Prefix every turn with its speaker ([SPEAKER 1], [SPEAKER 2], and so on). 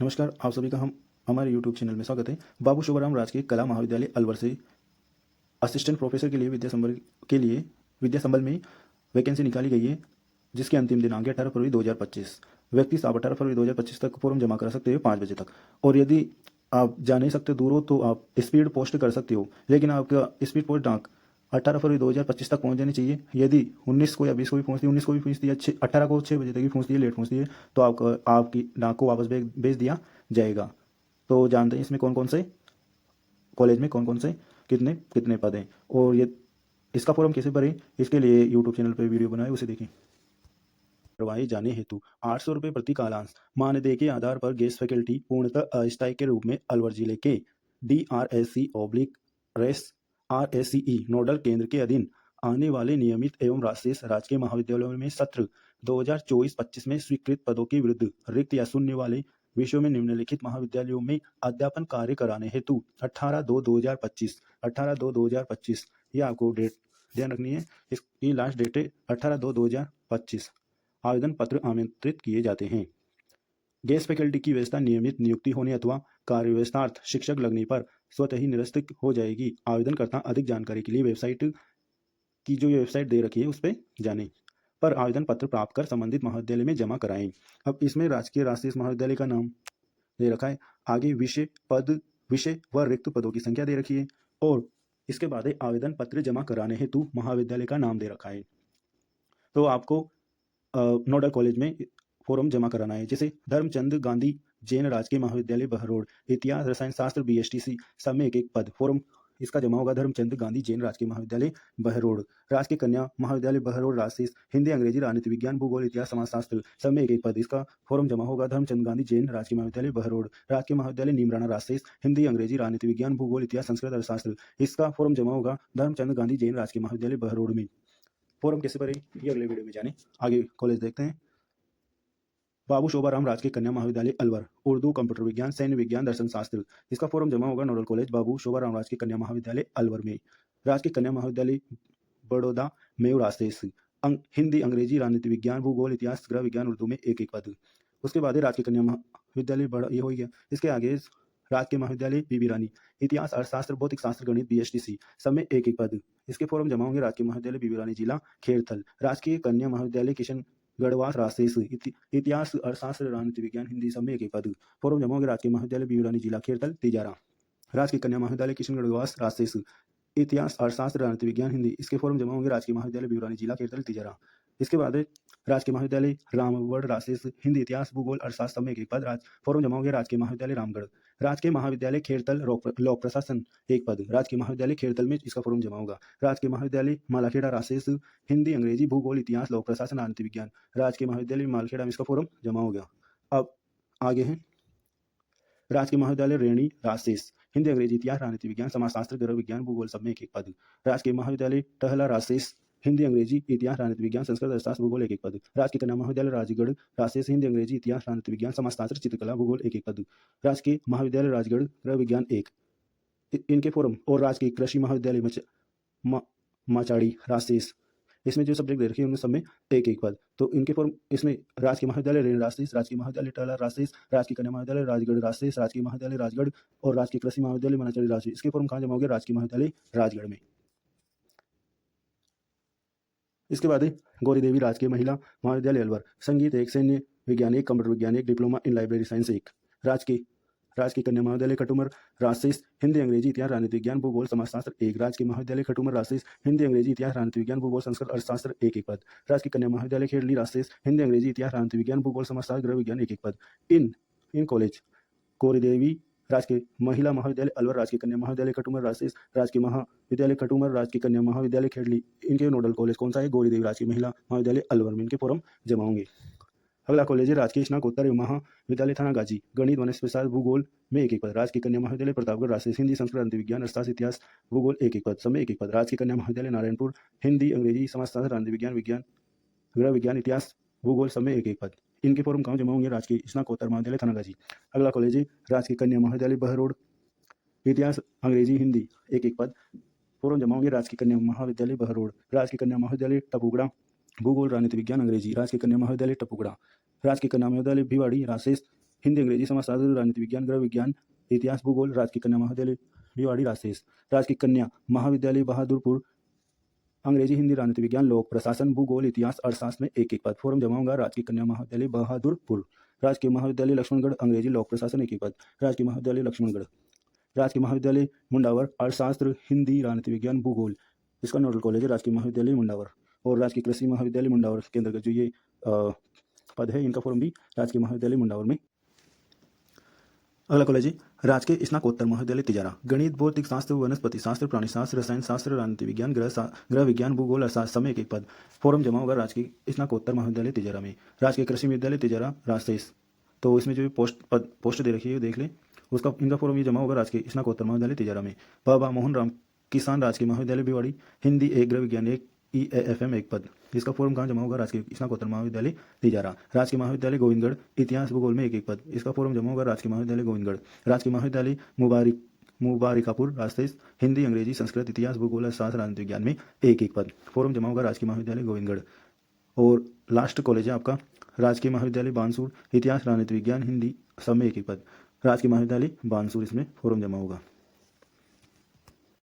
[SPEAKER 1] नमस्कार, आप सभी का हम हमारे यूट्यूब चैनल में स्वागत है। बाबू शोभाराम राजकीय कला महाविद्यालय अलवर से असिस्टेंट प्रोफेसर के लिए विद्या संबल में वैकेंसी निकाली गई है, जिसकी अंतिम दिनांक है 18 फरवरी 2025। व्यक्ति साहब 18 फरवरी 2025 तक फॉर्म जमा करा सकते हो 5 बजे तक। और यदि आप जा नहीं सकते दूर हो तो आप स्पीड पोस्ट कर सकते हो, लेकिन आपका स्पीड पोस्ट डाक 18 फरवरी 2025 तक पहुंच जानी चाहिए। यदि 19 को या 20 को भी पहुंचती है, 19 को भी पहुंचती है, 18 को 6 बजे तक भी पहुंचती है, लेट पहुंचती है, तो आपकी डाक को वापस भेज दिया जाएगा। तो जानते हैं इसमें कौन कौन से कॉलेज में कौन कौन से कितने कितने पद हैं, और ये इसका फॉर्म कैसे भरें, इसके लिए यूट्यूब चैनल पर वीडियो बनाए, उसे देखें। करवाए जाने हेतु 800 रुपये प्रति कालांश मानदेय के आधार पर गेस्ट फैकल्टी पूर्णतः अस्थायी के रूप में अलवर जिले के DRSC/RSCE नोडल केंद्र के अधीन आने वाले नियमित एवं राजशेष राजकीय महाविद्यालयों में सत्र 2024-25 में स्वीकृत पदों के विरुद्ध रिक्त या शून्य वाले विषयों में निम्नलिखित महाविद्यालयों में अध्यापन कार्य कराने हेतु 18/2/2025 ये आपको डेट ध्यान रखनी है। इसकी लास्ट डेट है 18/2/2025। आवेदन पत्र आमंत्रित किए जाते हैं। गेस्ट फैकल्टी की व्यवस्था नियमित नियुक्ति होने अथवा कार्य व्यवस्थार्थ शिक्षक लगने पर स्वतः ही निरस्त हो जाएगी। आवेदनकर्ता अधिक जानकारी के लिए वेबसाइट की जो ये वेबसाइट दे रखी है उस पर जाने पर आवेदन पत्र प्राप्त कर संबंधित महाविद्यालय में जमा कराएं। अब इसमें राजकीय राजशीय महाविद्यालय का नाम दे रखा है, आगे विषय व रिक्त पदों की संख्या दे रखी है, और इसके बाद आवेदन पत्र जमा कराने हेतु महाविद्यालय का नाम दे रखा है। तो आपको नोडल कॉलेज में फॉर्म जमा कराना है, जैसे धर्मचंद गांधी जैन राजकीय महाविद्यालय बहरोड, इतिहास रसायन शास्त्र BSTC सब में एक पद फॉर्म इसका जमा होगा धर्मचंद गांधी जैन राजकीय महाविद्यालय बहरोड। राजकीय कन्या महाविद्यालय बहरोड राजशीष हिंदी अंग्रेजी राजनीति विज्ञान भूगोल इतिहास समाजशास्त्र सब में एक पद इसका फॉर्म जमा होगा धर्मचंद गांधी जैन राजकीय महाविद्यालय बहरोड। राजकीय महाविद्यालय नीमराना राजशीष हिंदी अंग्रेजी राजनीति विज्ञान भूगोल इतिहास संस्कृत अर्थशास्त्र इसका फॉर्म जमा होगा धर्मचंद गांधी जैन राजकीय महाविद्यालय बहरोड में। फॉर्म कैसे भरें ये अगले वीडियो में जाने। आगे कॉलेज देखते हैं। बाबू शोभाराम राजकीय कन्या महाविद्यालय अलवर, उर्दू कंप्यूटर विज्ञान सैन्य विज्ञान दर्शन शास्त्र इसका फॉर्म जमा होगा नोडल कॉलेज बाबू शोभाराम राजकीय कन्या महाविद्यालय अलवर में। राजकीय कन्या महाविद्यालय बड़ौदा मेव राजशेष हिंदी अंग्रेजी राजनीति विज्ञान भूगोल इतिहास गृह विज्ञान उर्दू में एक पद। उसके बाद राजकीय कन्या महाविद्यालय बड़ा ये हो गया। इसके आगे राजकीय महाविद्यालय बीबी रानी इतिहास अर्थशास्त्र भौतिक शास्त्र गणित BSTC सब में एक पद। इसके फॉर्म जमा होंगे राजकीय महाविद्यालय बीबी रानी जिला खेरथल। राजकीय कन्या महाविद्यालय किशन गढ़वास राजशेष इतिहास अर्थशास्त्र राजनीति विज्ञान हिंदी सब में एक पद। फॉर्म जमा होंगे राजकीय महाविद्यालय बीबी रानी जिला खेरथल तिजारा। राजकीय कन्या महाविद्यालय किशन गढ़वास राजशेष इतिहास अर्थशास्त्र राजनीति विज्ञान हिंदी इसके फॉर्म जमा होंगे राजकीय महाविद्यालय बीबी रानी जिला खेरथल तिजारा। इसके बाद राजकीय महाविद्यालय रामगढ़ राजशेष हिंदी इतिहास भूगोल अर्थशास्त्र में एक पद। फॉर्म जमा होंगे राजकीय महाविद्यालय रामगढ़। राजकीय महाविद्यालय खेरथल लोक प्रशासन एक पद। राजकीय महाविद्यालय खेरथल में इसका फॉर्म जमा होगा। राजकीय महाविद्यालय मालाखेड़ा राजशेष हिंदी अंग्रेजी भूगोल इतिहास लोक प्रशासन राजनीति विज्ञान राजकीय महाविद्यालय मालखेड़ा में इसका फॉर्म जमा हो गया। अब आगे है राजकीय महाविद्यालय रेणी राजशेष हिंदी अंग्रेजी इतिहास राजनीति विज्ञान समाजशास्त्र गृह विज्ञान भूगोल सब में एक पद। राजकीय महाविद्यालय टहला राजशेष हिंदी अंग्रेजी इतिहास राजनीति विज्ञान संस्कृत अर्थशास्त्र भूगोल एक पद। राजकीय कन्या महाविद्यालय राजगढ़ राजशेष हिंदी अंग्रेजी इतिहास राजनीति विज्ञान समाजशास्त्र चित्रकला भूगोल एक पद। राजकीय महाविद्यालय राजगढ़ गृह विज्ञान एक इनके फॉर्म। और राजकीय कृषि महाविद्यालय माचाड़ी राजशेष इसमें जो सब्जेक्ट दे रखे हैं उनमें सब में एक पद। तो इनके फॉर्म इसमें राजकीय महाविद्यालय रेण राजशेष राजकीय महाविद्यालय टहला राजशेष राजकीय कन्या महाविद्यालय राजगढ़ राजशेष राजकीय महाविद्यालय राजगढ़ और राजकीय कृषि महाविद्यालय मनाचड़ी राजशेष इसके फॉर्म कहाँ जमा हो गया राजकीय महाविद्यालय राजगढ़ में। इसके बाद गौरी देवी राजकीय महिला महाविद्यालय अलवर संगीत एक सैन्य विज्ञान एक कंप्यूटर विज्ञान एक डिप्लोमा इन लाइब्रेरी साइंस एक। राजकीय कन्या महाविद्यालय खटुमर राजशेष हिंदी अंग्रेजी इतिहास राजनीति विज्ञान भूगोल समाजशास्त्र एक। राजकीय महाविद्यालय खटुमर राजशेष हिंदी अंग्रेजी इतिहास राजनीति विज्ञान भूगोल संस्कृत अर्थशास्त्र एक पद। राजकीय कन्या महाविद्यालय खेड़ली राजशेष हिंदी अंग्रेजी इतिहास राजनीति विज्ञान भूगोल समाजशास्त्र गृह विज्ञान एक पद। इन कॉलेज गौरी देवी राजकीय महिला महाविद्यालय अलवर राजकीय कन्या महाविद्यालय खटुमर राजशेष राजकीय महाविद्यालय खटुमर राजकीय कन्या महाविद्यालय खेड़ली इनके नोडल कॉलेज कौन सा है गौरी देवी राजकीय महिला महाविद्यालय अलवर में इनके फॉर्म जमा होंगे। अगला कॉलेज है राजकीय स्नातकोत्तर महाविद्यालय थानागाजी गणित वनस्पति शास्त्र भूगोल में एक पद। राजकीय कन्या महाविद्यालय प्रतापगढ़ राजशेष हिंदी संस्कृत राजनीति विज्ञान अर्थशास्त्र इतिहास भूगोल एक पद सब में एक पद। राजकीय कन्या महाविद्यालय नारायणपुर हिंदी अंग्रेजी समाजशास्त्र राजनीति विज्ञान गृह विज्ञान इतिहास भूगोल सब में एक पद। इनके फॉर्म कहाँ जमा होंगे राजकीय स्नातकोत्तर महाविद्यालय थानागाजी। अगला कॉलेज है राजकीय कन्या महाविद्यालय बहरोड इतिहास अंग्रेजी हिंदी एक पद। फॉर्म जमा होंगे राजकीय कन्या महाविद्यालय बहरोड। राजकीय कन्या महाविद्यालय टपुगड़ा भूगोल राजनीति विज्ञान अंग्रेजी राजकीय कन्या महाविद्यालय टपुगड़ा। राजकीय कन्या महाविद्यालय भिवाड़ी राजशेष हिंदी अंग्रेजी समाजशास्त्र राजनीति विज्ञान गृह विज्ञान इतिहास भूगोल राजकीय कन्या महाविद्यालय भिवाड़ी राजशेष, राजकीय कन्या महाविद्यालय बहादुरपुर अंग्रेजी हिंदी राजनीति विज्ञान लोक प्रशासन भूगोल इतिहास अर्थशास्त्र में एक पद। फॉर्म जमा होगा राजकीय कन्या महाविद्यालय बहादुरपुर। राजकीय महाविद्यालय लक्ष्मणगढ़ अंग्रेजी लोक प्रशासन एक पद। राजकीय महाविद्यालय लक्ष्मणगढ़। राजकीय महाविद्यालय मुंडावर अर्थशास्त्र हिंदी राजनीति विज्ञान भूगोल, इसका नोडल कॉलेज है राजकीय महाविद्यालय मुंडावर। और राजकीय कृषि महाविद्यालय मुंडावर के अंतर्गत जो ये पद है, इनका फॉर्म भी राजकीय महाविद्यालय मुंडावर में। अगला कॉलेज है राजकीय स्नातकोत्तर महाविद्यालय तिजारा, गणित भौतिक शास्त्र वनस्पति शास्त्र प्राणी शास्त्र रसायन शास्त्र राजनीति विज्ञान गृह विज्ञान भूगोल अर्थशास्त्र समय एक पद। फॉर्म जमा होगा राजकीय स्नातकोत्तर महाविद्यालय तिजारा में। राजकीय कृषि विद्यालय तिजारा राजशेष, तो इसमें जो पोस्ट दे रखी है देख लें, उसका इनका फॉर्म ये जमा होगा राजकीय स्नातकोत्तर महाविद्यालय तिजारा में। बाबा मोहन राम किसान राजकीय महाविद्यालय भिवाड़ी हिंदी एक गृह विज्ञान एक EAFM एक पद। इसका फॉर्म कहाँ जमा होगा राजकीय स्नातकोत्तर महाविद्यालय तिजारा। राजकीय महाविद्यालय गोविंदगढ़ इतिहास भूगोल में एक पद। इसका फॉर्म जमा होगा राजकीय महाविद्यालय गोविंदगढ़। राजकीय महाविद्यालय मुबारिकापुर राजशेष हिंदी अंग्रेजी संस्कृत इतिहास भूगोल शास्त्र राजनीति विज्ञान में एक पद। फॉर्म जमा होगा राजकीय महाविद्यालय गोविंदगढ़। और लास्ट कॉलेज है आपका राजकीय महाविद्यालय बानसूर इतिहास राजनीति विज्ञान हिंदी सब में एक पद। राजकीय महाविद्यालय बानसूर, इसमें फॉर्म जमा होगा।